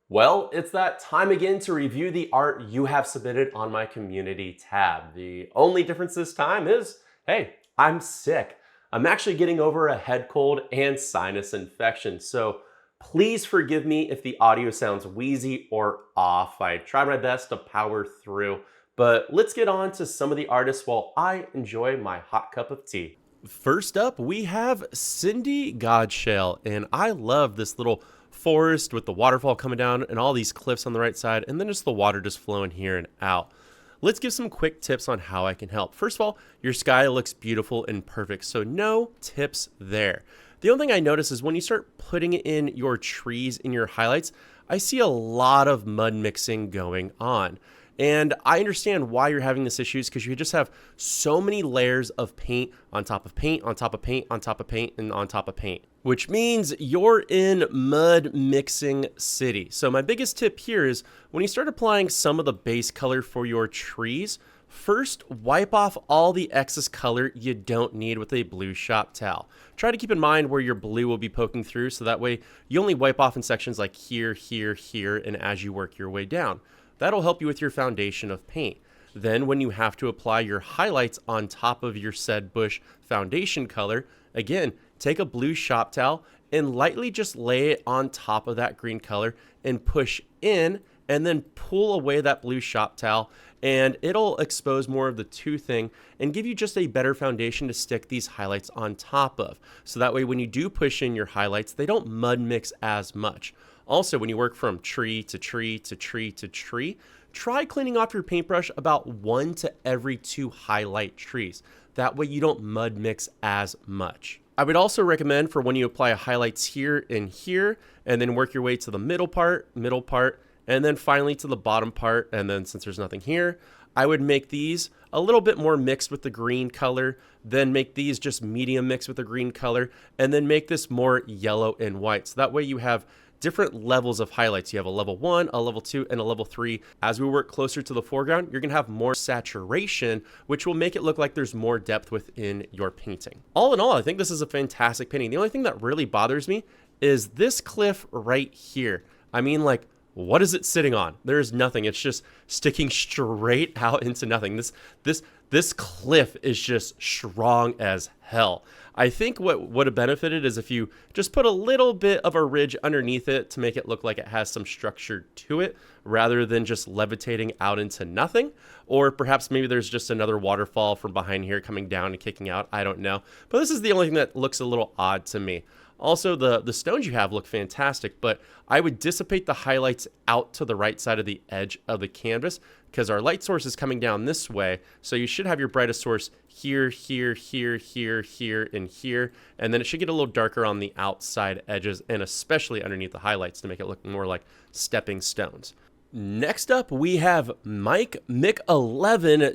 Well, it's that time again to review the art you have submitted on my community tab. The only difference this time is, hey, I'm sick. I'm actually getting over a head cold and sinus infection. So please forgive me if the audio sounds wheezy or off. I tried my best to power through, but let's get on to some of the artists while I enjoy my hot cup of tea. First up, we have Cindy Godshall, and I love this little forest with the waterfall coming down and all these cliffs on the right side, and then just the water just flowing here and out. Let's give some quick tips on how I can help. First of all, your sky looks beautiful and perfect, so no tips there. The only thing I notice is when you start putting in your trees in your highlights, I see a lot of mud mixing going on. And I understand why you're having this issue is because you just have so many layers of paint on top of paint, on top of paint, on top of paint, and on top of paint, which means you're in mud mixing city. So my biggest tip here is when you start applying some of the base color for your trees, first wipe off all the excess color you don't need with a blue shop towel. Try to keep in mind where your blue will be poking through so that way you only wipe off in sections like here, here, here, and as you work your way down. That'll help you with your foundation of paint. Then when you have to apply your highlights on top of your said bush foundation color, again, take a blue shop towel and lightly just lay it on top of that green color and push in and then pull away that blue shop towel, and it'll expose more of the toothing and give you just a better foundation to stick these highlights on top of. So that way when you do push in your highlights, they don't mud mix as much. Also, when you work from tree to tree to tree to tree, try cleaning off your paintbrush about 1 to every 2 highlight trees. That way you don't mud mix as much. I would also recommend for when you apply highlights here and here, and then work your way to the middle part, and then finally to the bottom part, and then since there's nothing here, I would make these a little bit more mixed with the green color, then make these just medium mixed with the green color, and then make this more yellow and white. So that way you have different levels of highlights. You have a level 1, a level 2, and a level 3. As we work closer to the foreground, you're gonna have more saturation, which will make it look like there's more depth within your painting. All in all, I think this is a fantastic painting. The only thing that really bothers me is this cliff right here. I mean, like, what is it sitting on? There's nothing. It's just sticking straight out into nothing. This cliff is just strong as hell. I think what would have benefited is if you just put a little bit of a ridge underneath it to make it look like it has some structure to it rather than just levitating out into nothing. Or perhaps maybe there's just another waterfall from behind here coming down and kicking out. I don't know. But this is the only thing that looks a little odd to me. Also, the stones you have look fantastic, but I would dissipate the highlights out to the right side of the edge of the canvas because our light source is coming down this way. So you should have your brightest source here, here, here, here, here, and here. And then it should get a little darker on the outside edges and especially underneath the highlights to make it look more like stepping stones. Next up, we have Mcelveen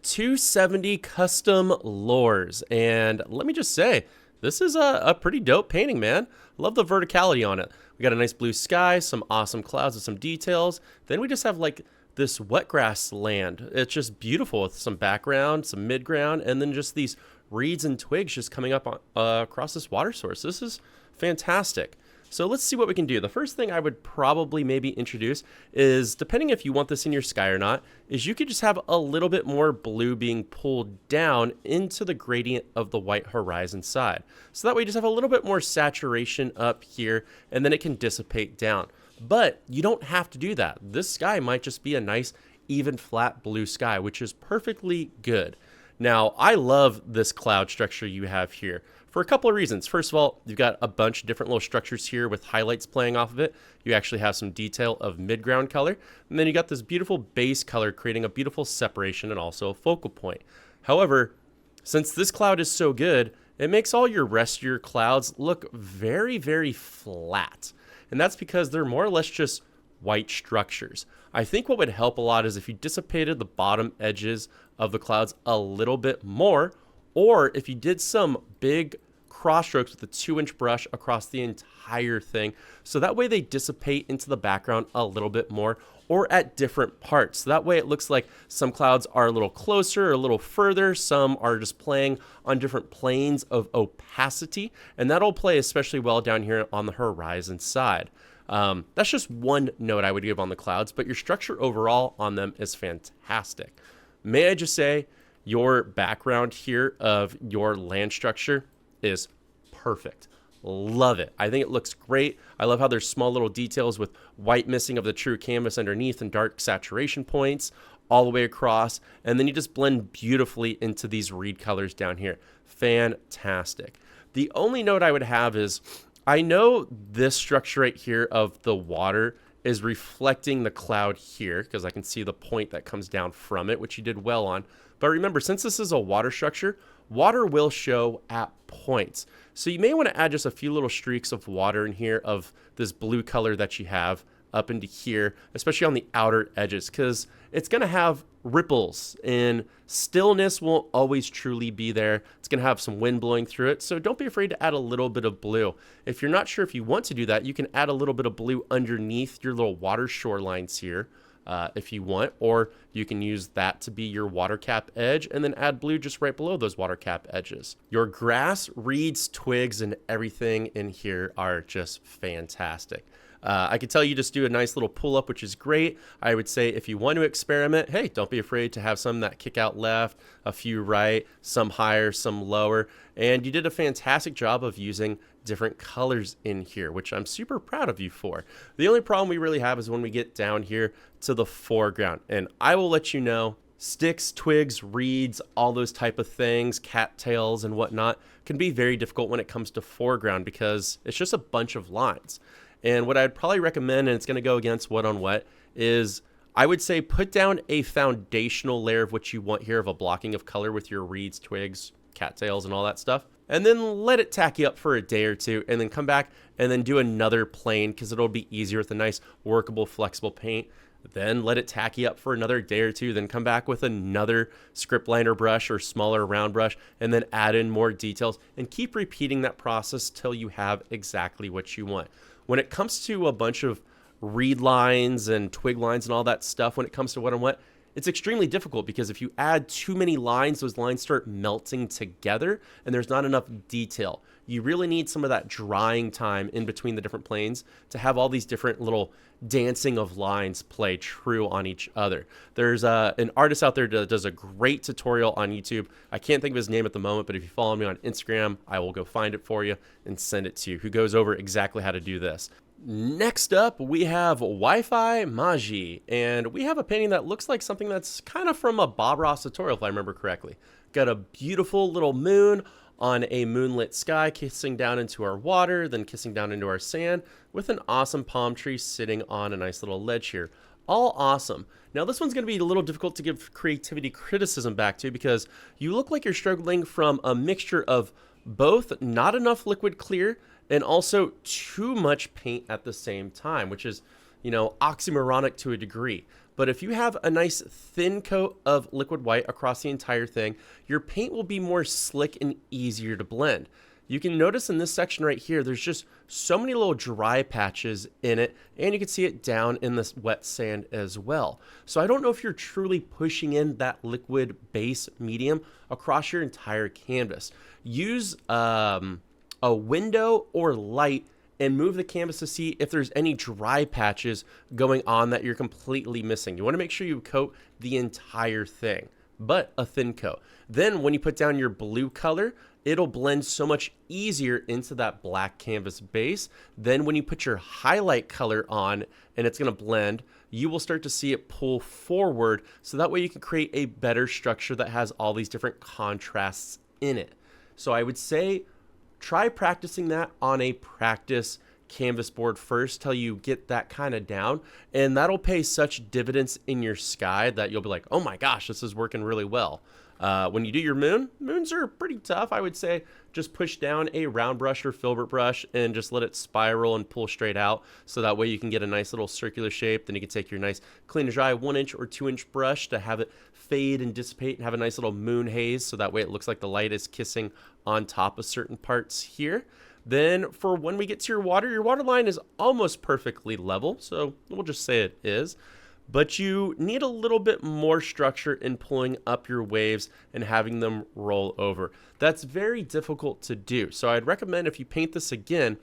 270 Custom Lures. And let me just say, this is a pretty dope painting, man. Love the verticality on it. We got a nice blue sky, some awesome clouds with some details. Then we just have like this wet grass land. It's just beautiful with some background, some midground, and then just these reeds and twigs just coming up across this water source. This is fantastic. So let's see what we can do. The first thing I would probably maybe introduce is, depending if you want this in your sky or not, is you could just have a little bit more blue being pulled down into the gradient of the white horizon side. So that way you just have a little bit more saturation up here and then it can dissipate down. But you don't have to do that. This sky might just be a nice, even flat blue sky, which is perfectly good. Now, I love this cloud structure you have here for a couple of reasons. First of all, you've got a bunch of different little structures here with highlights playing off of it. You actually have some detail of midground color. And then you got this beautiful base color creating a beautiful separation and also a focal point. However, since this cloud is so good, it makes all your rest of your clouds look very, very flat. And that's because they're more or less just white structures. I think what would help a lot is if you dissipated the bottom edges of the clouds a little bit more, or if you did some big cross strokes with a 2-inch brush across the entire thing. So that way they dissipate into the background a little bit more, or at different parts. So that way it looks like some clouds are a little closer or a little further. Some are just playing on different planes of opacity. And that'll play especially well down here on the horizon side. That's just one note I would give on the clouds, but your structure overall on them is fantastic. May I just say, your background here of your land structure is perfect. Love it. I think it looks great. I love how there's small little details with white missing of the true canvas underneath and dark saturation points all the way across. And then you just blend beautifully into these reed colors down here. Fantastic. The only note I would have is, I know this structure right here of the water is reflecting the cloud here because I can see the point that comes down from it, which you did well on. But remember, since this is a water structure, water will show at points. So you may want to add just a few little streaks of water in here of this blue color that you have up into here, especially on the outer edges, because it's going to have ripples and stillness won't always truly be there. It's going to have some wind blowing through it. So don't be afraid to add a little bit of blue. If you're not sure if you want to do that, you can add a little bit of blue underneath your little water shorelines here. If you want, or you can use that to be your water cap edge and then add blue just right below those water cap edges. Your grass, reeds, twigs, and everything in here are just fantastic. I could tell you just do a nice little pull up, which is great. I would say if you want to experiment, hey, don't be afraid to have some that kick out left, a few right, some higher, some lower. And you did a fantastic job of using different colors in here, which I'm super proud of you for. The only problem we really have is when we get down here to the foreground. And I will let you know, sticks, twigs, reeds, all those type of things, cattails and whatnot, can be very difficult when it comes to foreground because it's just a bunch of lines. And what I'd probably recommend, and it's going to go against what on what, is I would say put down a foundational layer of what you want here of a blocking of color with your reeds, twigs, cattails, and all that stuff. And then let it tacky up for a day or two and then come back and then do another plane because it'll be easier with a nice workable, flexible paint. Then let it tacky up for another day or two, then come back with another script liner brush or smaller round brush, and then add in more details and keep repeating that process till you have exactly what you want. When it comes to a bunch of reed lines and twig lines and all that stuff, when it comes to what and what, it's extremely difficult because if you add too many lines, those lines start melting together and there's not enough detail. You really need some of that drying time in between the different planes to have all these different little dancing of lines play true on each other. There's an artist out there that does a great tutorial on YouTube. I can't think of his name at the moment, but if you follow me on Instagram, I will go find it for you and send it to you, who goes over exactly how to do this. Next up, we have Wifi Maji, and we have a painting that looks like something that's kind of from a Bob Ross tutorial, if I remember correctly. Got a beautiful little moon on a moonlit sky kissing down into our water, then kissing down into our sand, with an awesome palm tree sitting on a nice little ledge here. All awesome. Now this one's going to be a little difficult to give creativity criticism back to because you look like you're struggling from a mixture of both not enough liquid clear and also too much paint at the same time, which is, you know, oxymoronic to a degree. But if you have a nice thin coat of liquid white across the entire thing, your paint will be more slick and easier to blend. You can notice in this section right here, there's just so many little dry patches in it, and you can see it down in this wet sand as well. So I don't know if you're truly pushing in that liquid base medium across your entire canvas. Use a window or light and move the canvas to see if there's any dry patches going on that you're completely missing. You want to make sure you coat the entire thing, but a thin coat. Then when you put down your blue color, it'll blend so much easier into that black canvas base. Then when you put your highlight color on and it's going to blend, you will start to see it pull forward. So that way you can create a better structure that has all these different contrasts in it. So I would say try practicing that on a practice canvas board first till you get that kind of down, and that'll pay such dividends in your sky that you'll be like, oh my gosh, this is working really well. When you do your moons are pretty tough. I would say just push down a round brush or filbert brush and just let it spiral and pull straight out. So that way you can get a nice little circular shape. Then you can take your nice clean and dry 1-inch or 2-inch brush to have it fade and dissipate and have a nice little moon haze. So that way it looks like the light is kissing on top of certain parts here. Then for when we get to your water line is almost perfectly level. So we'll just say it is. But you need a little bit more structure in pulling up your waves and having them roll over. That's very difficult to do. So I'd recommend if you paint this again,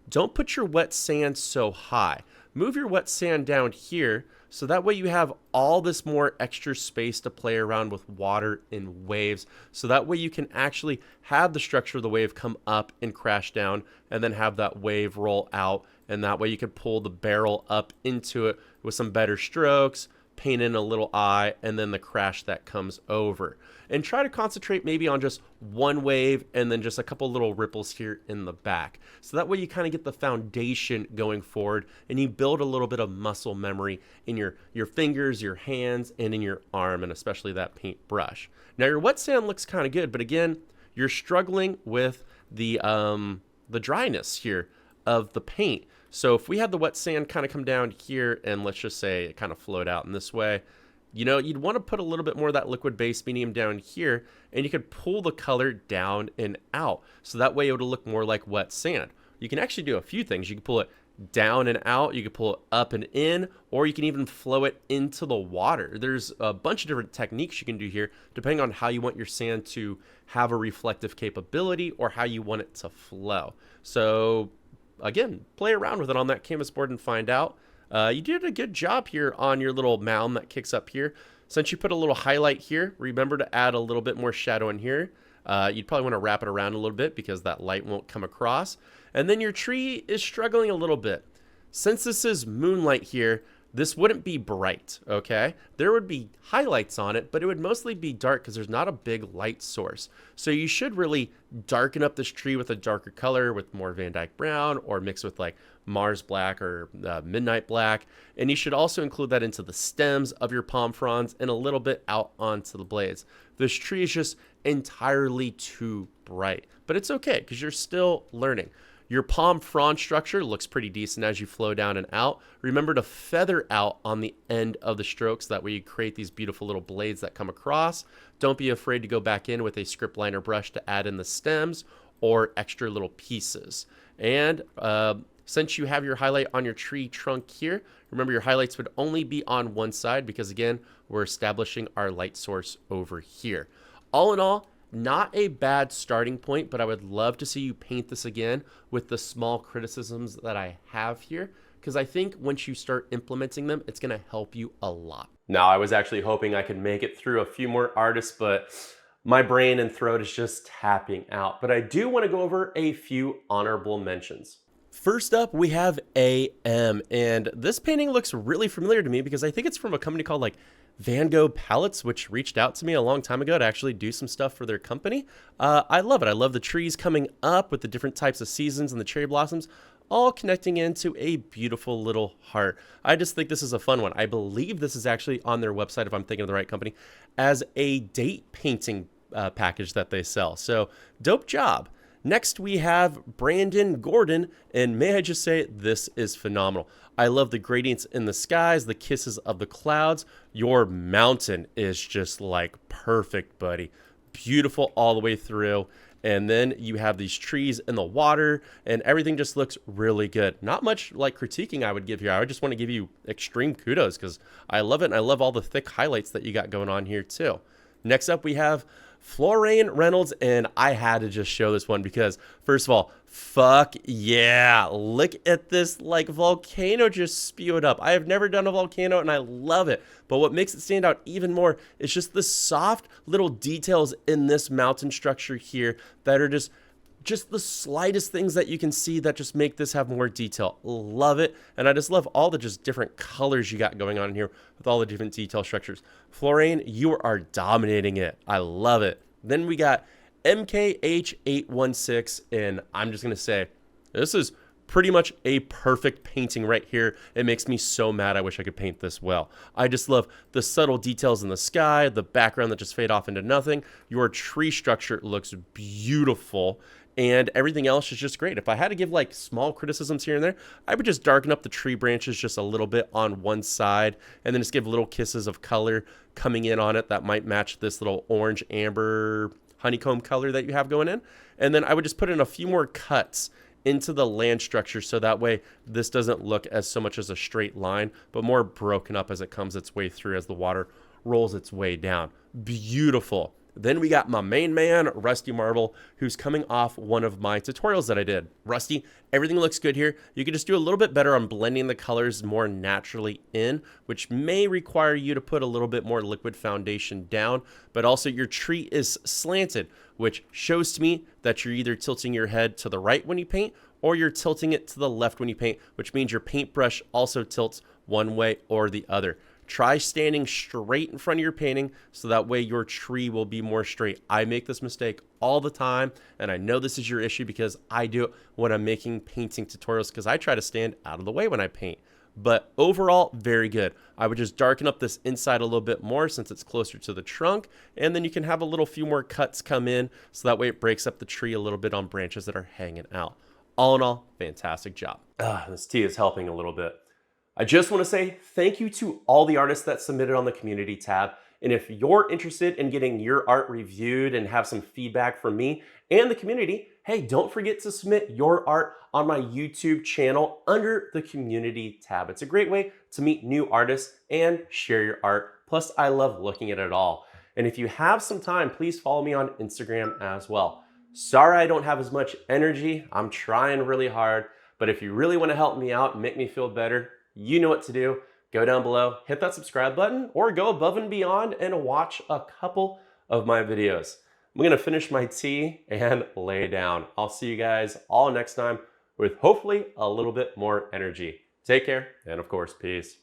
don't put your wet sand so high. Move your wet sand down here so that way you have all this more extra space to play around with water and waves. So that way you can actually have the structure of the wave come up and crash down and then have that wave roll out. And that way you can pull the barrel up into it with some better strokes, paint in a little eye, and then the crash that comes over. And try to concentrate maybe on just one wave and then just a couple little ripples here in the back. So that way you kind of get the foundation going forward and you build a little bit of muscle memory in your fingers, your hands, and in your arm, and especially that paint brush. Now your wet sand looks kind of good, but again, you're struggling with the dryness here of the paint. So if we had the wet sand kind of come down here and let's just say it kind of flowed out in this way, you'd want to put a little bit more of that liquid base medium down here, and you could pull the color down and out. So that way it would look more like wet sand. You can actually do a few things. You can pull it down and out, you can pull it up and in, or you can even flow it into the water. There's a bunch of different techniques you can do here, depending on how you want your sand to have a reflective capability or how you want it to flow. So again, play around with it on that canvas board and find out. You did a good job here on your little mound that kicks up here. Since you put a little highlight here, remember to add a little bit more shadow in here. You'd probably want to wrap it around a little bit because that light won't come across. And then your tree is struggling a little bit. Since this is moonlight here, this wouldn't be bright, okay? There would be highlights on it, but it would mostly be dark because there's not a big light source. So you should really darken up this tree with a darker color with more Van Dyke brown or mix with like Mars black or midnight black. And you should also include that into the stems of your palm fronds and a little bit out onto the blades. This tree is just entirely too bright, but it's okay because you're still learning. Your palm frond structure looks pretty decent as you flow down and out. Remember to feather out on the end of the strokes. That way you create these beautiful little blades that come across. Don't be afraid to go back in with a script liner brush to add in the stems or extra little pieces. And since you have your highlight on your tree trunk here, remember your highlights would only be on one side because again, we're establishing our light source over here. All in all, not a bad starting point, but I would love to see you paint this again with the small criticisms that I have here, because I think once you start implementing them, it's going to help you a lot. Now, I was actually hoping I could make it through a few more artists, but my brain and throat is just tapping out. But I do want to go over a few honorable mentions. First up, we have AM, and this painting looks really familiar to me because I think it's from a company called like Van Gogh Palettes, which reached out to me a long time ago to actually do some stuff for their company. I love it. I love the trees coming up with the different types of seasons and the cherry blossoms, all connecting into a beautiful little heart. I just think this is a fun one. I believe this is actually on their website, if I'm thinking of the right company, as a date painting package that they sell. So dope job. Next, we have Brandon Gordon, and may I just say, this is phenomenal. I love the gradients in the skies, the kisses of the clouds. Your mountain is just like perfect, buddy. Beautiful all the way through. And then you have these trees in the water, and everything just looks really good. Not much like critiquing I would give here. I would just want to give you extreme kudos because I love it, and I love all the thick highlights that you got going on here too. Next up, we have Florane Reynolds, and I had to just show this one because, first of all, fuck yeah. Look at this like volcano just spew it up. I have never done a volcano, and I love it. But what makes it stand out even more is just the soft little details in this mountain structure here that are just the slightest things that you can see that just make this have more detail. Love it. And I just love all the just different colors you got going on here with all the different detail structures. Florane, you are dominating it. I love it. Then we got MKH816, and I'm just going to say, this is pretty much a perfect painting right here. It makes me so mad. I wish I could paint this well. I just love the subtle details in the sky, the background that just fade off into nothing. Your tree structure looks beautiful, and everything else is just great. If I had to give like small criticisms here and there, I would just darken up the tree branches just a little bit on one side, and then just give little kisses of color coming in on it that might match this little orange amber honeycomb color that you have going in. And then I would just put in a few more cuts into the land structure so that way this doesn't look as so much as a straight line, but more broken up as it comes its way through as the water rolls its way down. Beautiful. Then we got my main man, Rusty Marble, who's coming off one of my tutorials that I did. Rusty, everything looks good here. You can just do a little bit better on blending the colors more naturally in, which may require you to put a little bit more liquid foundation down, but also your tree is slanted, which shows to me that you're either tilting your head to the right when you paint, or you're tilting it to the left when you paint, which means your paintbrush also tilts one way or the other. Try standing straight in front of your painting so that way your tree will be more straight. I make this mistake all the time, and I know this is your issue because I do it when I'm making painting tutorials because I try to stand out of the way when I paint. But overall, very good. I would just darken up this inside a little bit more since it's closer to the trunk, and then you can have a little few more cuts come in so that way it breaks up the tree a little bit on branches that are hanging out. All in all, fantastic job. This tea is helping a little bit. I just want to say thank you to all the artists that submitted on the community tab. And if you're interested in getting your art reviewed and have some feedback from me and the community, hey, don't forget to submit your art on my YouTube channel under the community tab. It's a great way to meet new artists and share your art. Plus, I love looking at it all. And if you have some time, please follow me on Instagram as well. Sorry I don't have as much energy. I'm trying really hard. But if you really want to help me out and make me feel better, you know what to do. Go down below, hit that subscribe button, or go above and beyond and watch a couple of my videos. I'm gonna finish my tea and lay down. I'll see you guys all next time with hopefully a little bit more energy. Take care, and of course, peace.